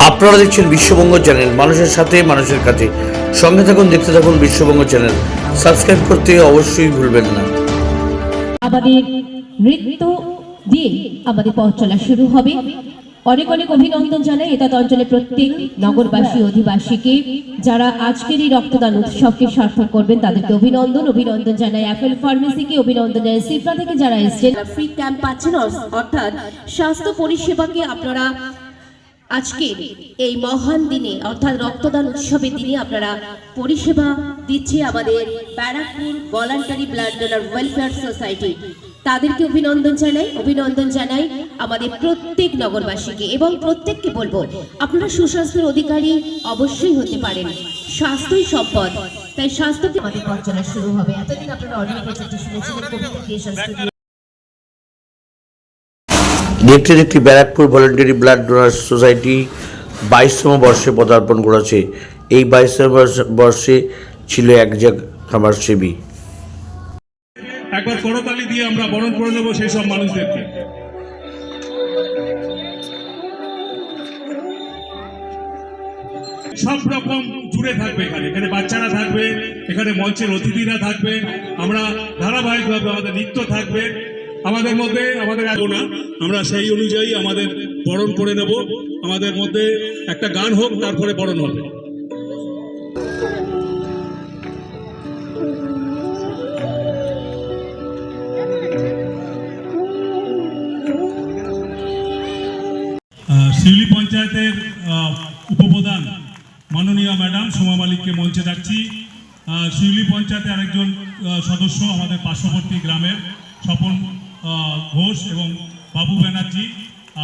আপনারা দেখছেন বিশ্ববঙ্গ চ্যানেল, মানুষের সাথে মানুষের কাছে। সঙ্গে থাকুন, দেখতে থাকুন বিশ্ববঙ্গ চ্যানেল। সাবস্ক্রাইব করতে অবশ্যই ভুলবেন না। আমাদের নৃত্য দিয়ে আমাদের পথ চলা শুরু হবে। অনেক অনেক অভিনন্দন জানাই এটা অঞ্চলের প্রত্যেক নগরবাসী অধিবাসীকে, যারা আজকের এই রক্তদান উৎসবকে সার্থক করবেন তাদেরকে অভিনন্দন জানাই। অ্যাপেল ফার্মেসিকে অভিনন্দন জানাই। সিফরা থেকে যারা এসেছেন ফ্রি ক্যাম্প পাচ্ছেন, অর্থাৎ স্বাস্থ্য পরিষেবাকে আপনারা আজকে এই মহান দিনে অর্থাৎ রক্তদান উৎসবের দিনে আপনারা পরিষেবা দিচ্ছে আমাদের Barrackpore voluntary blood donor welfare society. তাদেরকে অভিনন্দন জানাই আমাদের প্রত্যেক নগরবাসীকে, এবং প্রত্যেককে বলবো আপনারা সুস্বাস্থ্যের অধিকারী অবশ্যই হতে পারেন। স্বাস্থ্যই সম্পদ, তাই স্বাস্থ্যকে আমাদের পথ চলা শুরু হবে। এতদিন আপনারা অডিও প্রচারটি শুনেছিলেন কবিতা ক্রিয়েশন স্টুডিও। দেখতে দেখতে Barrackpore voluntary blood donor society 22তম বর্ষে পদার্পণ করেছে। এই 22তম বর্ষে ছিল এক সমাজসেবী। একবার করতালি দিয়ে আমরা বরণ করে নেব সেই সব মানুষদেরকে। সব রকম জুড়ে থাকবে, এখানে বাচ্চারা থাকবে, এখানে মঞ্চের অতিথিরা থাকবে, আমরা ধারাবাহিকভাবে আমাদের নৃত্য থাকবে আমাদের মধ্যে। আমাদের না, আমরা সেই অনুযায়ী আমাদের বরণ করে নেব। আমাদের মধ্যে একটা গান হোক, তারপরে বরণ হবে। শিউলি পঞ্চায়েতের উপপ্রধান মাননীয় ম্যাডাম সোমা মালিককে মঞ্চে ডাকছি। শিউলি পঞ্চায়েতের আরেকজন সদস্য আমাদের পার্শ্ববর্তী গ্রামের স্বপন ঘোষ এবং বাবু ব্যানার্জি।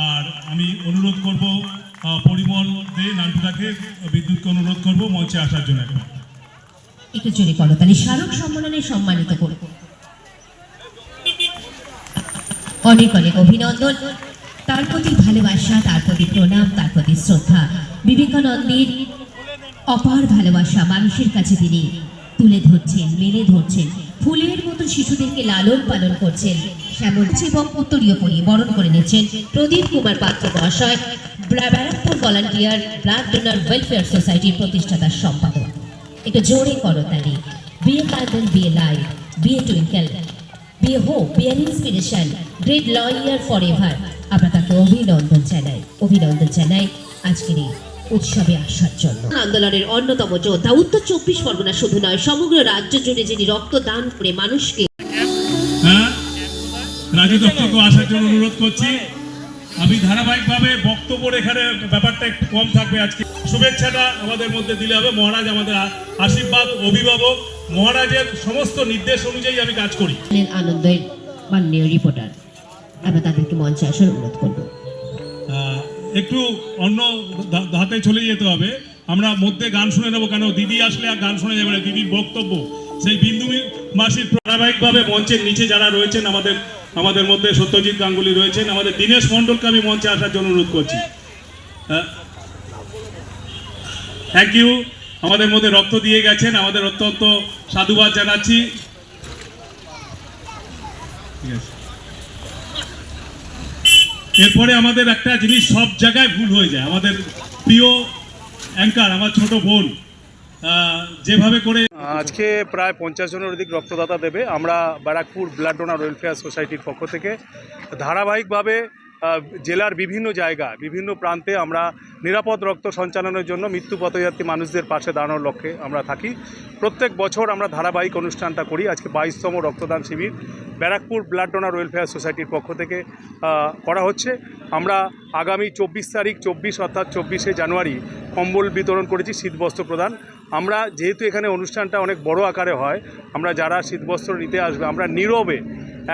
আর আমি অনুরোধ করব পরিমল দে নান্টুদাকে, বিদ্যুৎকে অনুরোধ করব মঞ্চে আসার জন্য। একটু জোরে করতালি স্মারক সম্মেলনে সম্মানিত করব। অনেক অনেক অভিনন্দন, তার প্রতি ভালোবাসা, তার প্রতি প্রণাম, তার প্রতি শ্রদ্ধা। বিবেকানন্দের অপার ভালোবাসা মানুষের কাছে তিনি তুলে ধরছেন, মেলে ধরছেন। ফুলের মতো শিশুদেরকে লালন পালন করছেন। শ্যামল এবং উত্তরীয় পরিয়ে বরণ করে নিচ্ছেন প্রদীপ কুমার পাত্র মহাশয়, Barrackpore volunteer blood donor welfare সোসাইটির প্রতিষ্ঠাতা সম্পাদক। একটু জোরে করতালি। Be a candle, be a light, be a twinkle, be a hope, be an inspiration, great lawyer for ever. আমরা তাকে অভিনন্দন জানাই আজকের এই উৎসবে আসার জন্য। আন্দোলনের অন্যতম যোদ্ধা, উত্তর 24 পরগনা শুধু নয় সমগ্র রাজ্য জুড়ে যিনি রক্তদান করে মানুষকে রাজু দত্তকে আসার জন্য অনুরোধ করছি। আমি ধারাবাহিকভাবে বক্তব্য এখানে ব্যাপারটা একটু কম থাকবে। আজকে শুভেচ্ছাটা আমাদের মধ্যে দিলে হবে। মহারাজ আমাদের আশীর্বাদ, অভিভাবক, মহারাজের সমস্ত নির্দেশ অনুযায়ী আমি কাজ করি। আনন্দের মাননীয় রিপোর্টার, আমরা তাদেরকে মঞ্চে আসার অনুরোধ করব। একটু অন্য ধাতে চলে যেতে হবে। আমরা মধ্যে গান শুনে নেবো, কেন দিদি আসলে আর গান শোনা যাবে না। দিদির বক্তব্য সেই বিন্দু মাসির ধারাবাহিকভাবে মঞ্চের নিচে যারা রয়েছেন আমাদের মধ্যে সত্যজিৎ গাঙ্গুলি রয়েছেন, আমাদের দীনেশ মণ্ডলকে আমি মঞ্চে আসার জন্য অনুরোধ করছি। Thank you. আমাদের মধ্যে রক্ত দিয়ে গেছেন, আমাদের অত্যন্ত সাধুবাদ জানাচ্ছি। ঠিক আছে, এরপরে আমাদের একটা জিনিস সব জায়গায় ভুল হয়ে যায়। আমাদের প্রিয় অ্যাঙ্কার, আমার ছোট বোন, যেভাবে করে আজকে প্রায় 50 জনের অধিক রক্তদাতা দেবে। আমরা ব্যারাকপুর ব্লাড ডোনার ওয়েলফেয়ার সোসাইটির পক্ষ থেকে ধারাবাহিকভাবে জেলার বিভিন্ন জায়গা, বিভিন্ন প্রান্তে আমরা নিরাপদ রক্ত সঞ্চালনের জন্য মৃত্যু পথযাত্রী মানুষদের পাশে দাঁড়ানোর লক্ষ্যে আমরা থাকি। প্রত্যেক বছর আমরা ধারাবাহিক অনুষ্ঠানটা করি। আজকে 22তম রক্তদান শিবির ব্যারাকপুর ব্লাড ডোনার ওয়েলফেয়ার সোসাইটির পক্ষ থেকে করা হচ্ছে। আমরা আগামী 24 তারিখ অর্থাৎ 24শে জানুয়ারি কম্বল বিতরণ করেছি, শীতবস্ত্র প্রদান। আমরা যেহেতু এখানে অনুষ্ঠানটা অনেক বড় আকারে হয়, আমরা যারা শীতবস্ত্র নিতে আসবে আমরা নীরবে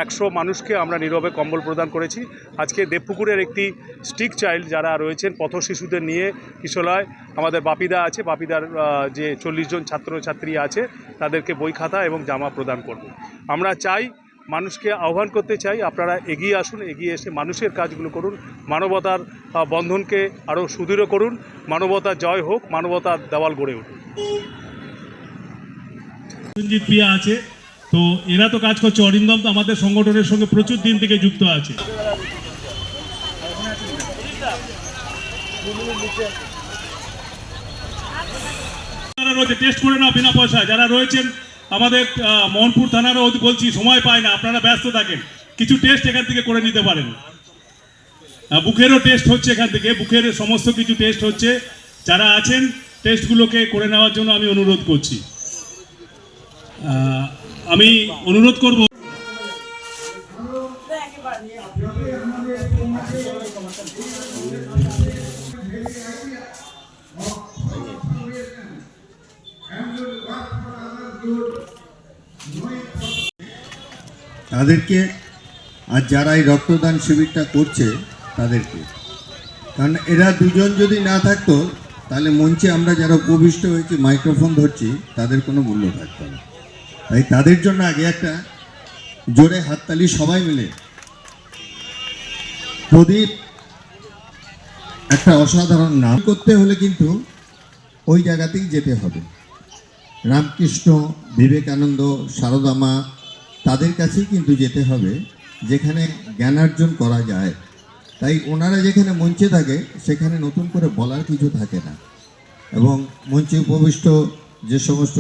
100 মানুষকে আমরা নীরবে কম্বল প্রদান করেছি। আজকে দেবপুকুরের একটি স্টিক চাইল্ড যারা রয়েছেন পথ শিশুদের নিয়ে কিশোরয়, আমাদের বাপিদা আছে, বাপিদার যে 40 জন ছাত্রছাত্রী আছে তাদেরকে বই খাতা এবং জামা প্রদান করব। আমরা চাই, মানুষকে আহ্বান করতে চাই, আপনারা এগিয়ে আসুন, এগিয়ে এসে মানুষের কাজগুলো করুন, মানবতার বন্ধনকে আরও সুদৃঢ় করুন, মানবতার জয় হোক, মানবতার দেওয়াল গড়ে উঠুন। সঞ্জিত প্রিয়া আছে, তো এরা তো কাজ করছে। অরিন্দম তো আমাদের সংগঠনের সঙ্গে প্রচুর দিন থেকে যুক্ত আছে। যারা রয়েছে টেস্ট করে নাও বিনা পয়সায়। যারা রয়েছেন আমাদের মোহনপুর থানারও বলছি, সময় পায় না, আপনারা ব্যস্ত থাকেন, কিছু টেস্ট এখান থেকে করে নিতে পারেন। বুকেরও টেস্ট হচ্ছে এখান থেকে, বুকের সমস্ত কিছু টেস্ট হচ্ছে। যারা আছেন টেস্টগুলোকে করে নেওয়ার জন্য আমি অনুরোধ করছি। আমি অনুরোধ করব তাদেরকে, আর যারা এই রক্তদান শিবিরটা করছে তাদেরকে, কারণ এরা দুজন যদি না থাকতো তাহলে মঞ্চে আমরা যারা উপবিষ্ট হয়েছি মাইক্রোফোন ধরছি তাদের কোনো মূল্য থাকতো না। তাই তাদের জন্য আগে একটা জোরে হাততালি সবাই মিলে। প্রদীপ একটা অসাধারণ নাম করতে হলে কিন্তু ওই জায়গাতেই যেতে হবে। রামকৃষ্ণ, বিবেকানন্দ, সারদা মা, তাদের কাছেই কিন্তু যেতে হবে যেখানে জ্ঞানার্জন করা যায়। তাই ওনারা যেখানে মঞ্চে থাকে সেখানে নতুন করে বলার কিছু থাকে না, এবং মঞ্চে উপবিষ্ট যে সমস্ত